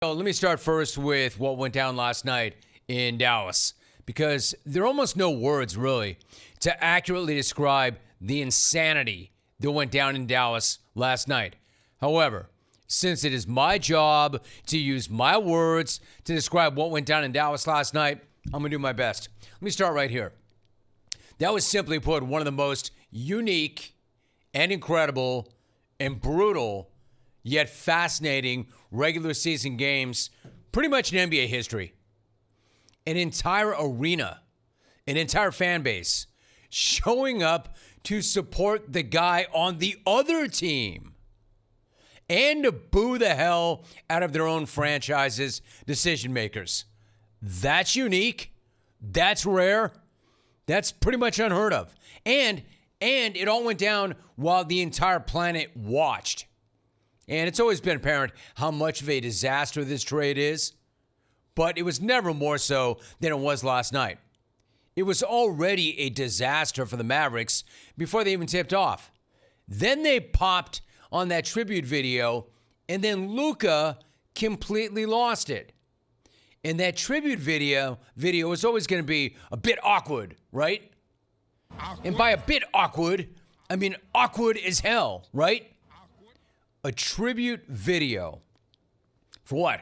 So let me start first with what went down last night in Dallas, because there are almost no words, really, to accurately describe the insanity that went down in Dallas last night. However, since it is my job to use my words to describe what went down in Dallas last night, I'm going to do my best. Let me start right here. That was, simply put, one of the most unique and incredible and brutal yet fascinating regular season games pretty much in NBA history. An entire arena, an entire fan base showing up to support the guy on the other team and to boo the hell out of their own franchise's decision makers. That's unique. That's rare. That's pretty much unheard of. And it all went down while the entire planet watched. And it's always been apparent how much of a disaster this trade is, but it was never more so than it was last night. It was already a disaster for the Mavericks before they even tipped off. Then they popped on that tribute video, and then Luka completely lost it. And that tribute video is always going to be a bit awkward, right? And by a bit awkward, I mean awkward as hell, right? A tribute video. For what?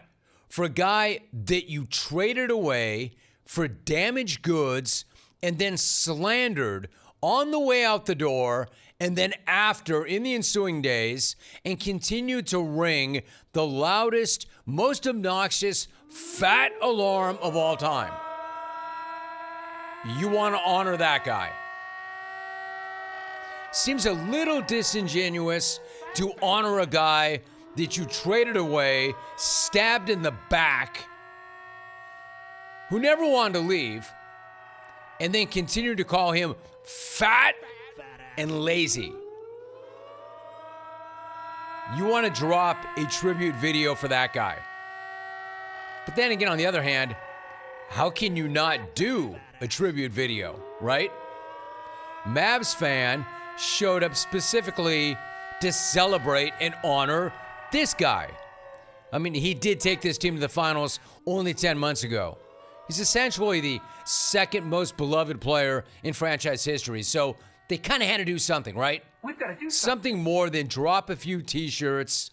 For a guy that you traded away for damaged goods and then slandered on the way out the door and then after in the ensuing days, and continued to ring the loudest, most obnoxious, fat alarm of all time. You want to honor that guy. Seems a little disingenuous to honor a guy that you traded away, stabbed in the back, who never wanted to leave, and then continue to call him fat and lazy. You want to drop a tribute video for that guy. But then again, on the other hand, how can you not do a tribute video, right? Mavs fan showed up specifically to celebrate and honor this guy. I mean, he did take this team to the finals only 10 months ago. He's essentially the second most beloved player in franchise history. So they kind of had to do something, right? We've got to do something more than drop a few t-shirts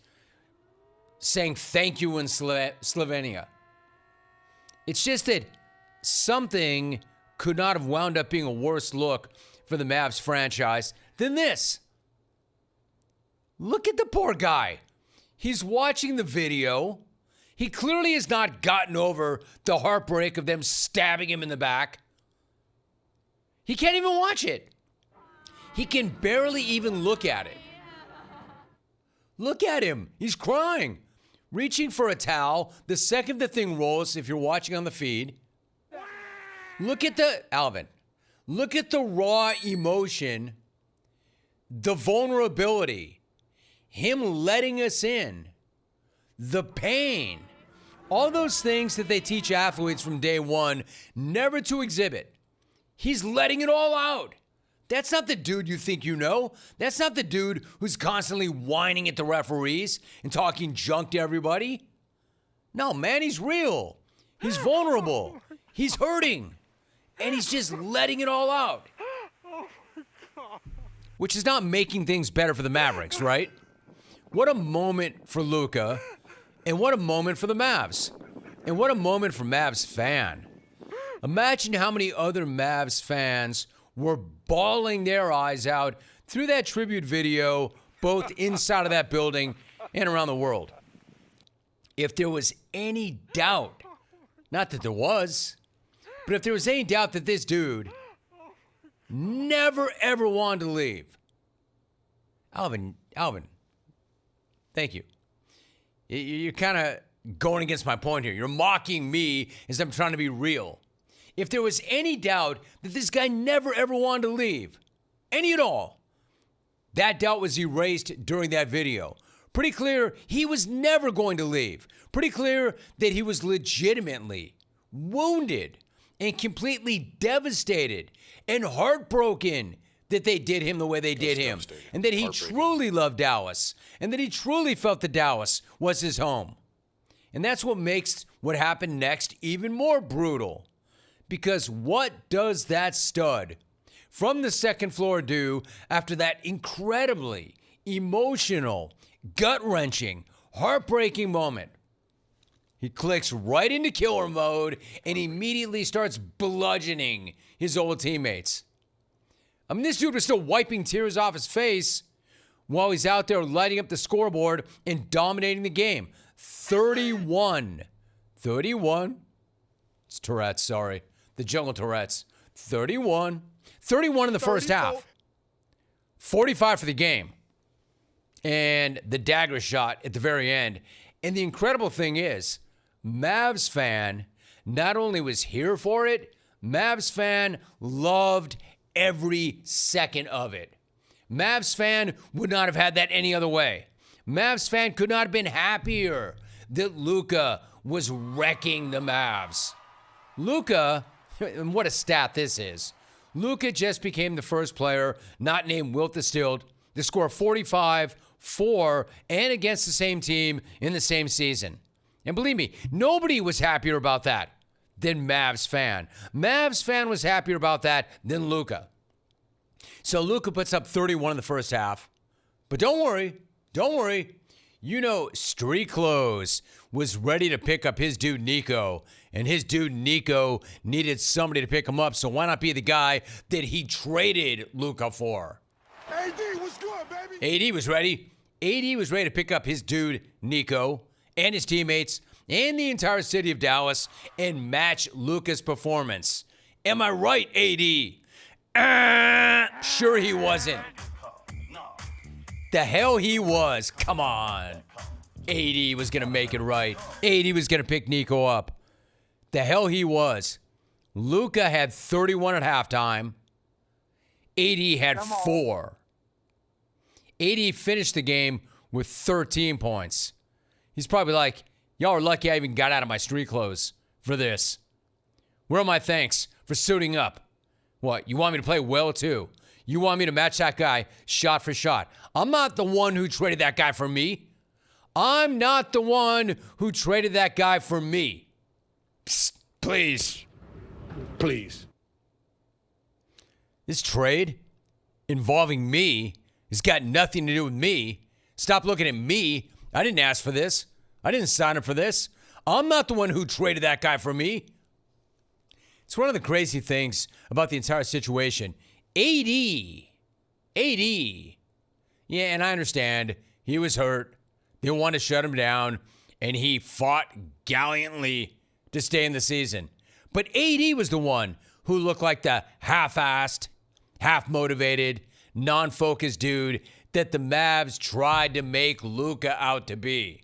saying thank you in Slovenia. It's just that something could not have wound up being a worse look for the Mavs franchise than this. Look at the poor guy. He's watching the video. He clearly has not gotten over the heartbreak of them stabbing him in the back. He can't even watch it. He can barely even look at it. Look at him. He's crying, reaching for a towel the second the thing rolls, if you're watching on the feed. Look at Alvin. Look at the raw emotion, the vulnerability, him letting us in, the pain, all those things that they teach athletes from day one never to exhibit. He's letting it all out. That's not the dude you think you know. That's not the dude who's constantly whining at the referees and talking junk to everybody. No, man, he's real. He's vulnerable. He's hurting. And he's just letting it all out. Which is not making things better for the Mavericks, right? What a moment for Luka, and what a moment for the Mavs. And what a moment for Mavs fan. Imagine how many other Mavs fans were bawling their eyes out through that tribute video, both inside of that building and around the world. If there was any doubt, not that there was, but if there was any doubt that this dude never, ever wanted to leave. Alvin, thank you. You're kind of going against my point here. You're mocking me as I'm trying to be real. If there was any doubt that this guy never, ever wanted to leave, any at all, that doubt was erased during that video. Pretty clear he was never going to leave. Pretty clear that he was legitimately wounded and completely devastated and heartbroken that they did him the way they did him, and that he truly loved Dallas, and that he truly felt that Dallas was his home. And that's what makes what happened next even more brutal. Because what does that stud from the second floor do after that incredibly emotional, gut-wrenching, heartbreaking moment? He clicks right into killer mode and immediately starts bludgeoning his old teammates. I mean, this dude was still wiping tears off his face while he's out there lighting up the scoreboard and dominating the game. 31. 31. It's Tourette's, sorry. The jungle Tourette's. 31. 31 in the first half. 45 for the game. And the dagger shot at the very end. And the incredible thing is, Mavs fan not only was here for it, Mavs fan loved every second of it. Mavs fan would not have had that any other way. Mavs fan could not have been happier that Luka was wrecking the Mavs. Luka, and what a stat this is, Luka just became the first player not named Wilt the Stilt to score 45, 4, and against the same team in the same season. And believe me, nobody was happier about that than Mavs fan. Mavs fan was happier about that than Luka. So Luka puts up 31 in the first half. But don't worry. You know, Street Clothes was ready to pick up his dude Nico. And his dude Nico needed somebody to pick him up. So why not be the guy that he traded Luka for? AD, what's good, baby? AD was ready. AD was ready to pick up his dude Nico and his teammates and the entire city of Dallas and match Luka's performance. Am I right, AD? Sure he wasn't. The hell he was. Come on. AD was going to make it right. AD was going to pick Nico up. The hell he was. Luka had 31 at halftime. AD had 4. AD finished the game with 13 points. He's probably like, y'all are lucky I even got out of my street clothes for this. Where are my thanks for suiting up? What, you want me to play well too? You want me to match that guy shot for shot? I'm not the one who traded that guy for me. I'm not the one who traded that guy for me. Psst, please. Please. This trade involving me has got nothing to do with me. Stop looking at me. I didn't ask for this. I didn't sign up for this. I'm not the one who traded that guy for me. It's one of the crazy things about the entire situation. AD. Yeah, and I understand. He was hurt. They wanted to shut him down, and he fought gallantly to stay in the season. But AD was the one who looked like the half-assed, half-motivated, non-focused dude that the Mavs tried to make Luka out to be.